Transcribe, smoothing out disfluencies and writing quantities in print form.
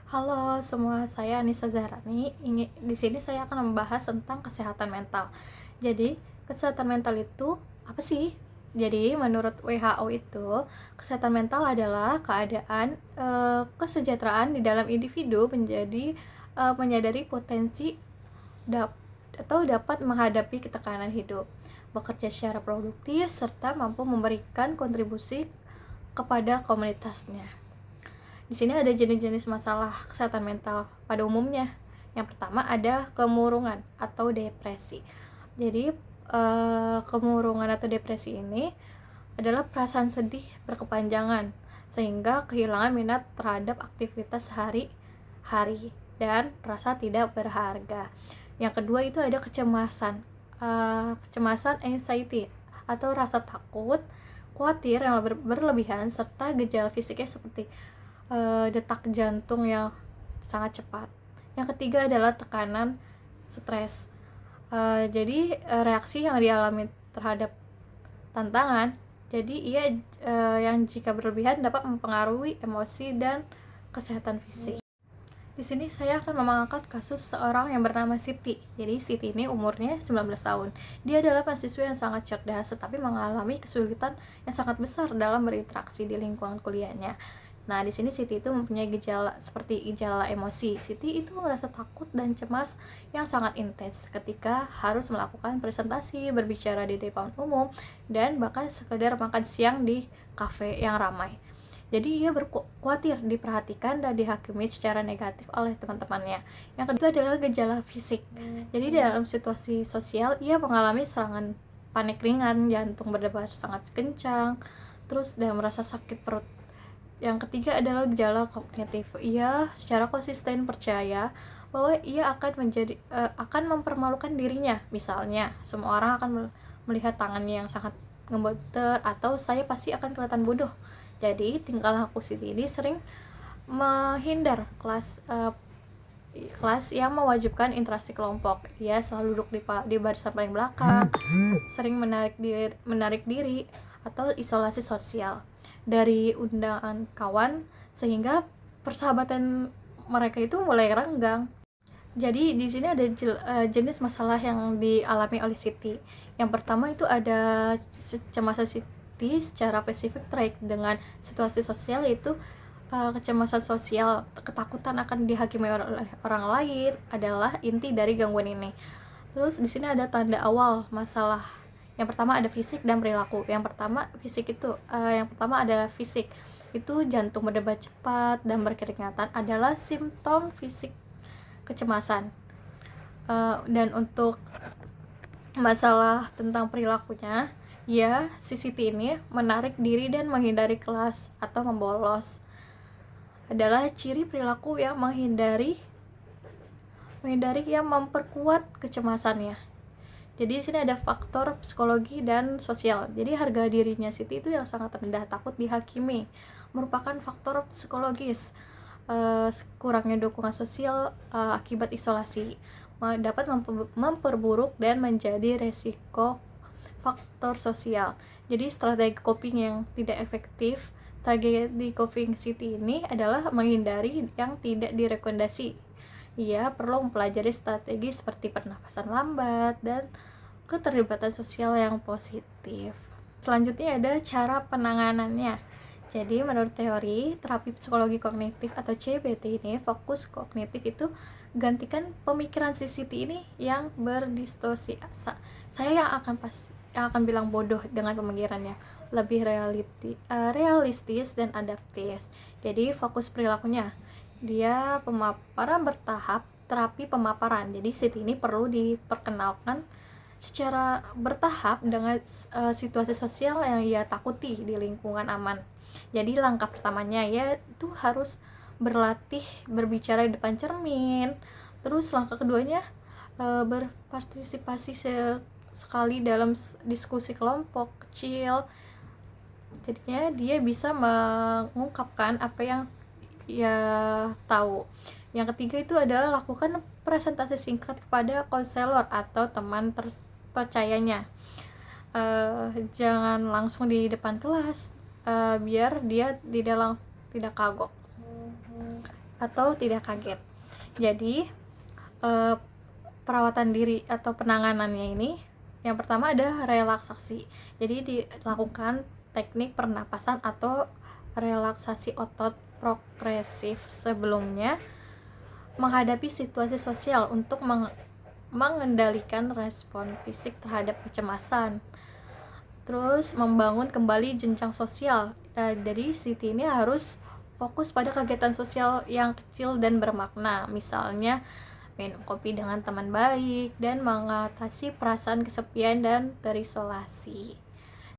Halo semua, saya Anissa Zahrani. Di sini saya akan membahas tentang kesehatan mental. Jadi, kesehatan mental itu apa sih? Jadi, menurut WHO itu, kesehatan mental adalah keadaan kesejahteraan di dalam individu menyadari potensi dap atau dapat menghadapi ketekanan hidup, bekerja secara produktif serta mampu memberikan kontribusi kepada komunitasnya. Di sini ada jenis-jenis masalah kesehatan mental pada umumnya. Yang pertama ada kemurungan atau depresi. Jadi kemurungan atau depresi ini adalah perasaan sedih berkepanjangan sehingga kehilangan minat terhadap aktivitas sehari-hari dan merasa tidak berharga. Yang kedua itu ada kecemasan, kecemasan anxiety atau rasa takut, khawatir yang berlebihan serta gejala fisiknya seperti detak jantung yang sangat cepat. Yang ketiga adalah tekanan stres. Jadi reaksi yang dialami terhadap tantangan. Jadi yang jika berlebihan dapat mempengaruhi emosi dan kesehatan fisik. Di sini saya akan mengangkat kasus seorang yang bernama Siti. Jadi Siti ini umurnya 19 tahun. Dia adalah mahasiswa yang sangat cerdas tetapi mengalami kesulitan yang sangat besar dalam berinteraksi di lingkungan kuliahnya. Nah, di sini Siti itu mempunyai gejala seperti gejala emosi. Siti itu merasa takut dan cemas yang sangat intens ketika harus melakukan presentasi, berbicara di depan umum, dan bahkan sekedar makan siang di kafe yang ramai. Jadi ia khawatir diperhatikan dan dihakimi secara negatif oleh teman-temannya. Yang kedua adalah gejala fisik. Jadi dalam situasi sosial ia mengalami serangan panik ringan, jantung berdebar sangat kencang, terus dan merasa sakit perut. Yang ketiga adalah gejala kognitif. Ia secara konsisten percaya bahwa ia akan mempermalukan dirinya. Misalnya, semua orang akan melihat tangannya yang sangat ngebeter atau saya pasti akan kelihatan bodoh. Jadi tingkah laku Siti ini sering menghindar kelas yang mewajibkan interaksi kelompok. Ia selalu duduk di barisan paling belakang, sering menarik diri atau isolasi sosial dari undangan kawan sehingga persahabatan mereka itu mulai renggang. Jadi di sini ada jenis masalah yang dialami oleh Siti. Yang pertama itu ada kecemasan Siti secara spesifik terkait dengan situasi sosial, yaitu kecemasan sosial, ketakutan akan dihakimi oleh orang lain adalah inti dari gangguan ini. Terus di sini ada tanda awal masalah. Yang pertama ada fisik dan perilaku. Yang pertama ada fisik. Itu jantung berdebar cepat dan berkeringatan adalah simptom fisik kecemasan. Dan untuk masalah tentang perilakunya, ya, si Siti ini menarik diri dan menghindari kelas atau membolos adalah ciri perilaku yang menghindari yang memperkuat kecemasannya. Jadi di sini ada faktor psikologi dan sosial. Jadi harga dirinya Siti itu yang sangat rendah, takut dihakimi, merupakan faktor psikologis. Kurangnya dukungan sosial akibat isolasi dapat memperburuk dan menjadi resiko faktor sosial. Jadi strategi coping yang tidak efektif, strategi coping Siti ini adalah menghindari yang tidak direkomendasi. Ia perlu mempelajari strategi seperti pernapasan lambat dan keterlibatan sosial yang positif. Selanjutnya ada cara penanganannya. Jadi menurut teori terapi psikologi kognitif atau CBT ini, fokus kognitif itu gantikan pemikiran si Siti ini yang berdistorsi. Saya yang akan bilang bodoh dengan pemikirannya, lebih realistis dan adaptif. Jadi fokus perilakunya, dia pemaparan bertahap, terapi pemaparan. Jadi Siti ini perlu diperkenalkan secara bertahap dengan situasi sosial yang ia takuti di lingkungan aman. Jadi langkah pertamanya yaitu harus berlatih berbicara di depan cermin. Terus langkah keduanya berpartisipasi sekali dalam diskusi kelompok kecil. Jadinya dia bisa mengungkapkan apa yang ia tahu. Yang ketiga itu adalah lakukan presentasi singkat kepada konselor atau teman terpercayanya. Jangan langsung di depan kelas, biar dia tidak kagok. atau tidak kaget. Jadi perawatan diri atau penanganannya ini yang pertama ada relaksasi. Jadi dilakukan teknik pernapasan atau relaksasi otot progresif sebelumnya menghadapi situasi sosial untuk mengendalikan respon fisik terhadap kecemasan. Terus membangun kembali jenjang sosial. Jadi Siti ini harus fokus pada kegiatan sosial yang kecil dan bermakna, misalnya minum kopi dengan teman baik dan mengatasi perasaan kesepian dan terisolasi.